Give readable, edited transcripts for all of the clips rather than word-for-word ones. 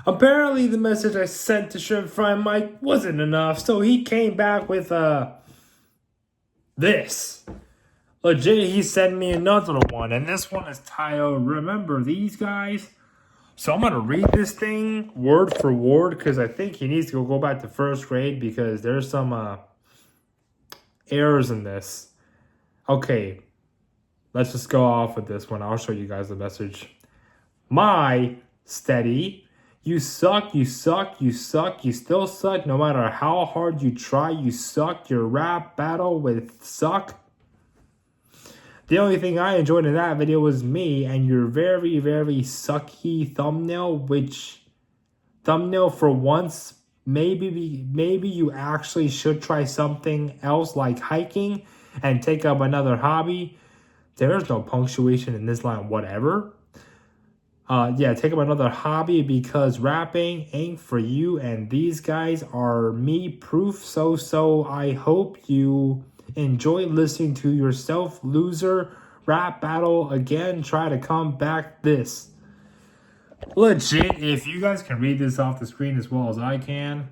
Apparently, the message I sent to Shrimp Fry Mike wasn't enough, so he came back with this. Legit, he sent me another one, and this one is titled "Remember These Guys." So I'm gonna read this thing word for word because I think he needs to go back to first grade because there's some errors in this. Okay, let's just go off with this one. I'll show you guys the message. My steady, you suck, you suck, you suck, you still suck. No matter how hard you try, you suck. Your rap battle with suck. The only thing I enjoyed in that video was me and your very, very sucky thumbnail, which thumbnail for once, maybe you actually should try something else like hiking and take up another hobby. There's no punctuation in this line, whatever. Take up another hobby because rapping ain't for you and these guys are me proof. So I hope you enjoy listening to yourself, loser. Rap battle again. Try to come back this. Legit, if you guys can read this off the screen as well as I can,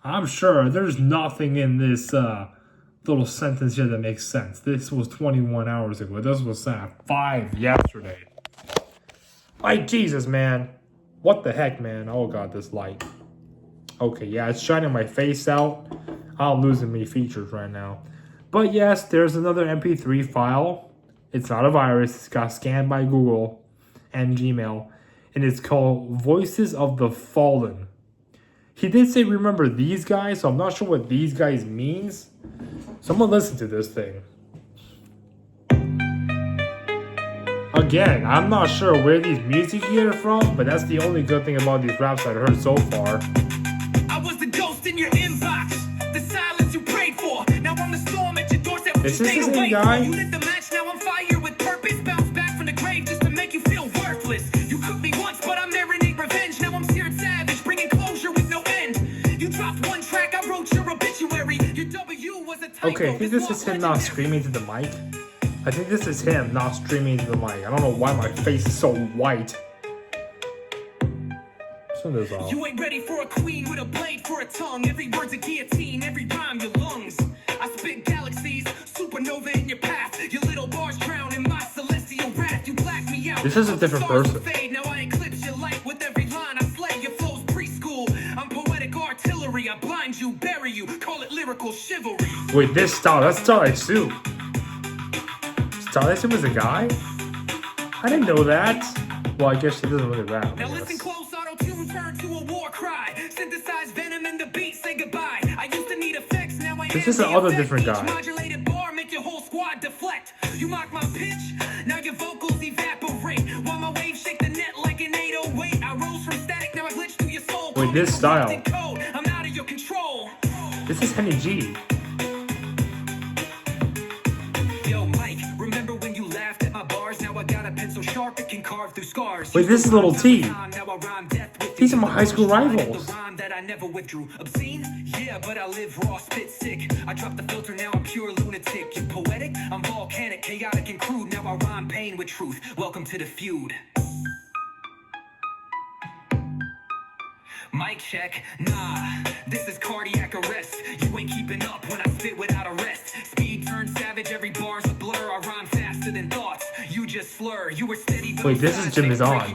I'm sure there's nothing in this little sentence here that makes sense. This was 21 hours ago. This was sent at 5 yesterday. Like, Jesus, man. What the heck, man? Oh, God, this light. Okay, yeah, it's shining my face out. I'm losing many features right now. But yes, there's another MP3 file. It's not a virus. It's got scanned by Google and Gmail. And it's called Voices of the Fallen. He did say, remember these guys? So I'm not sure what these guys means. So I'm going to listen to this thing. Again, I'm not sure where these music get it from, but that's the only good thing about these raps I've heard so far. I was the ghost in your inbox, the silence you prayed for. Now I'm the storm at your doorstep. Is this the same guy? You lit the match, now I'm fire with purpose. Bounce back from the grave just to make you feel worthless. You cooked me once, but I'm meriting revenge. Now I'm seared savage, bringing closure with no end. You dropped one track, I wrote your obituary. Your W was a typo. Okay, I think this is him not screaming to the mic. I think this is him not streaming to the mic. I don't know why my face is so white. Turn this off. You ain't ready for a queen with a blade for a tongue. Every word's a guillotine, every rhyme your lungs. I spit galaxies, supernova in your path. Your little bars drown in my celestial wrath. You black me out. This is a different person. Now I eclipse your light with every line I slay. Your flow's preschool. I'm poetic artillery. I blind you, bury you. Call it lyrical chivalry. Wait, this style, that's Starlight Soup. Starlight Soup is a guy? I didn't know that. Well, I guess she doesn't really rap. Now listen close, auto-tune turn to a war cry. Synthesize venom in the beat, say goodbye. I used to need effects, now I This is another different guy. Modulated bar, make your whole squad deflect. You mock my pitch, now your vocals evaporate. While my waves shake the net like an 808. I rose from static, now I glitch through your soul. Wait, this style. I'm out of your control. This is Henny G. Yo, Mike, remember when you laughed at my bars? Now I got a pencil sharp that can carve through scars. Wait, this is Little T. These are my high school rivals. That I never withdrew. Obscene? Yeah, but I live raw, spit sick. I dropped the filter, now I'm pure lunatic. You poetic? I'm volcanic, chaotic and crude. Now I rhyme pain with truth. Welcome to the feud. Mic check, nah, this is cardiac arrest. You ain't keeping up when I spit without a rest. Speed turns savage, every bar's a blur. I rhyme faster than thoughts, you just slur. You were steady. Wait, this is Jim is on.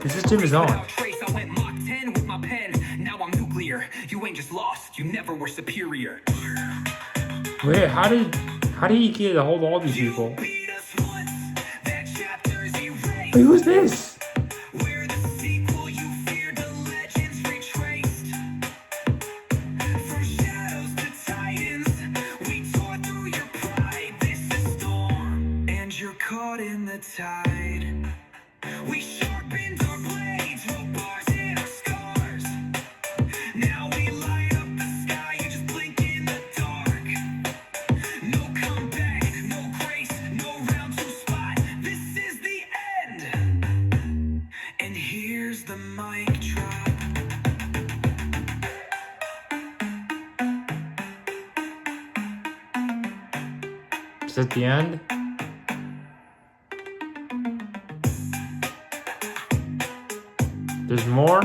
This is Jim is on. I went Mach 10 with my pen. Now I'm nuclear. You ain't just lost, you never were superior. Wait, how did he get a hold of all these people? Wait, who's this? In the tide, we sharpened our blades, wrote bars in our scars. Now we light up the sky, you just blink in the dark. No comeback, no grace, no round two spot. This is the end. And here's the mic drop. Is that the end? There's more?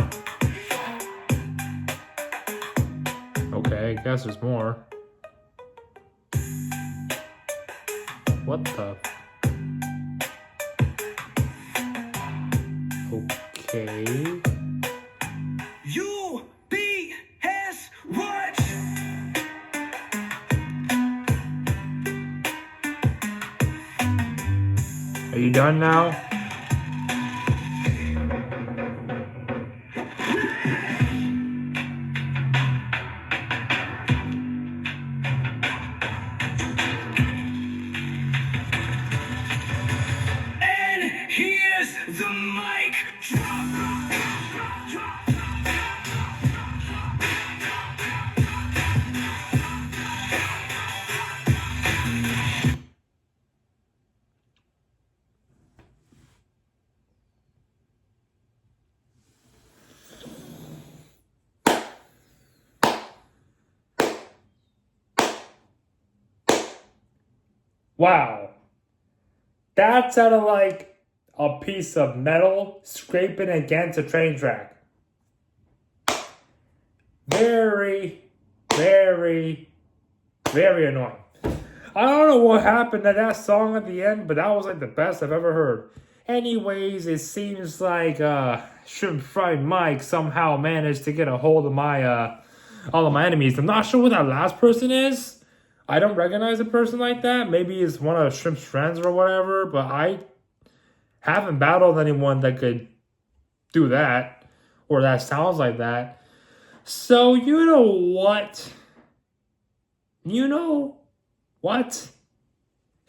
Okay, I guess there's more. What the? Okay. UBS Watch. Are you done now? And here's the mic drop. Wow. That sounded like a piece of metal scraping against a train track. Very, very, very annoying. I don't know what happened to that song at the end, but that was like the best I've ever heard. Anyways, it seems like Shrimp Fried Mike somehow managed to get a hold of my all of my enemies. I'm not sure who that last person is. I don't recognize a person like that. Maybe it's one of Shrimp's friends or whatever, but I haven't battled anyone that could do that or that sounds like that. So you know what? You know what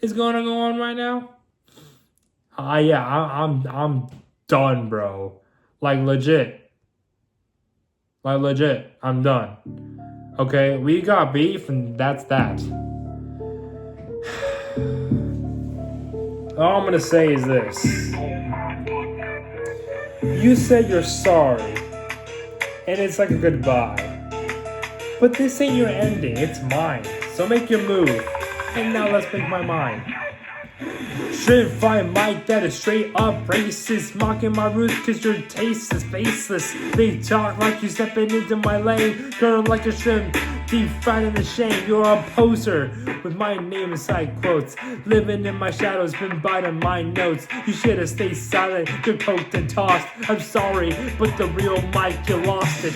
is going to go on right now? Yeah, I'm done, bro. Like legit, I'm done. Okay, we got beef, and that's that. All I'm gonna say is this: you said you're sorry, and it's like a goodbye. But this ain't your ending; it's mine. So make your move, and now let's make my mind. Shrimp Fried Mike, that is straight up racist. Mocking my roots cause your taste is faceless. Big talk like you stepping into my lane. Girl like a shrimp, deep fried in the shame. You're a poser with my name inside quotes. Living in my shadows, been biting my notes. You should have stayed silent, you're poked and tossed. I'm sorry, but the real Mike, you lost it.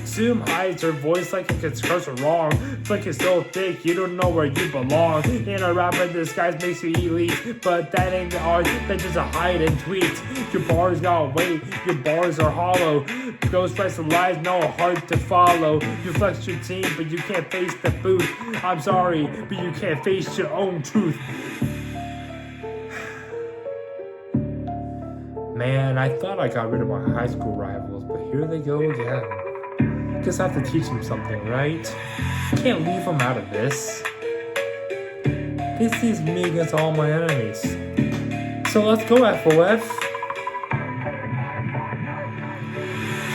Zoom hides her voice like it gets cursed wrong. Flick is so thick, you don't know where you belong. In a rapper disguise makes you elite, but that ain't the art, that's just a hide and tweet. Your bars got weight, your bars are hollow. Ghost writes the lies, no heart to follow. You flex your team, but you can't face the booth. I'm sorry, but you can't face your own truth. Man, I thought I got rid of my high school rivals, but here they go again. Guess I have to teach them something, right? Can't leave them out of this. This is me against all my enemies. So let's go, FOF.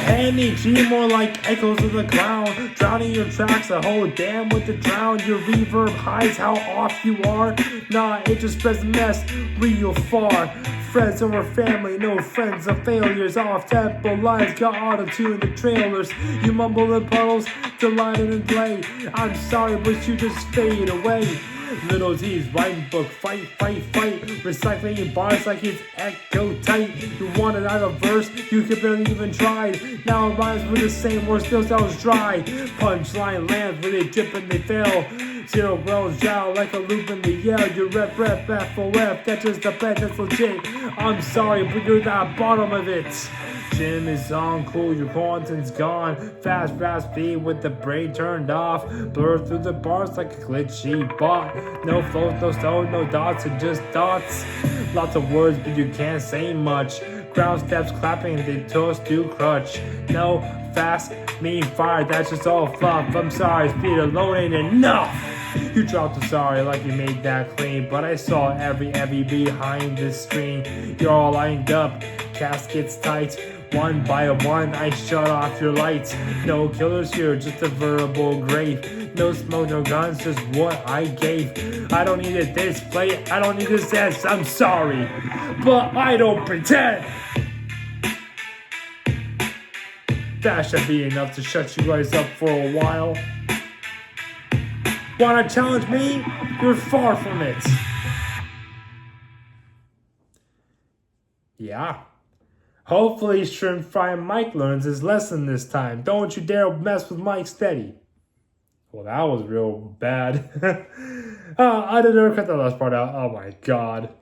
MEG more like echoes of the clown. Drowning your tracks, a whole dam with the drown. Your reverb hides how off you are. Nah, it just spreads the mess real far. Friends over family, no friends of failures. Off tempo lines, got auto-tune the trailers. You mumble in puddles, delight and delay. I'm sorry, but you just fade away. Little T's writing book, fight, fight, fight. Recycling your bars like it's echo tight. You wanted out a verse, you could barely even try. Now it rhymes with the same word, still sounds dry. Punchline lands where they drip and they fail. Zero grows down like a loop in the yell. You rep, FOF, that's just the bet, that's legit. I'm sorry, but you're at the bottom of it. Gym is on, cool, your content's gone. Fast, fast speed with the brain turned off. Blur through the bars like a glitchy bot. No flows, no stone, no dots, and just dots. Lots of words, but you can't say much. Ground steps clapping, they toast to crutch. No fast, mean fire, that's just all fluff. I'm sorry, speed alone ain't enough. You dropped a sorry like you made that clean, but I saw every behind the screen. You're all lined up, caskets tight. One by one, I shut off your lights. No killers here, just a verbal grave. No smoke, no guns, just what I gave. I don't need a display, I don't need a sense. I'm sorry, but I don't pretend. That should be enough to shut you guys up for a while. Wanna challenge me? You're far from it. Yeah. Hopefully Shrimp Fry Mike learns his lesson this time. Don't you dare mess with Mike Steady. Well, that was real bad. I didn't cut the last part out. Oh my god.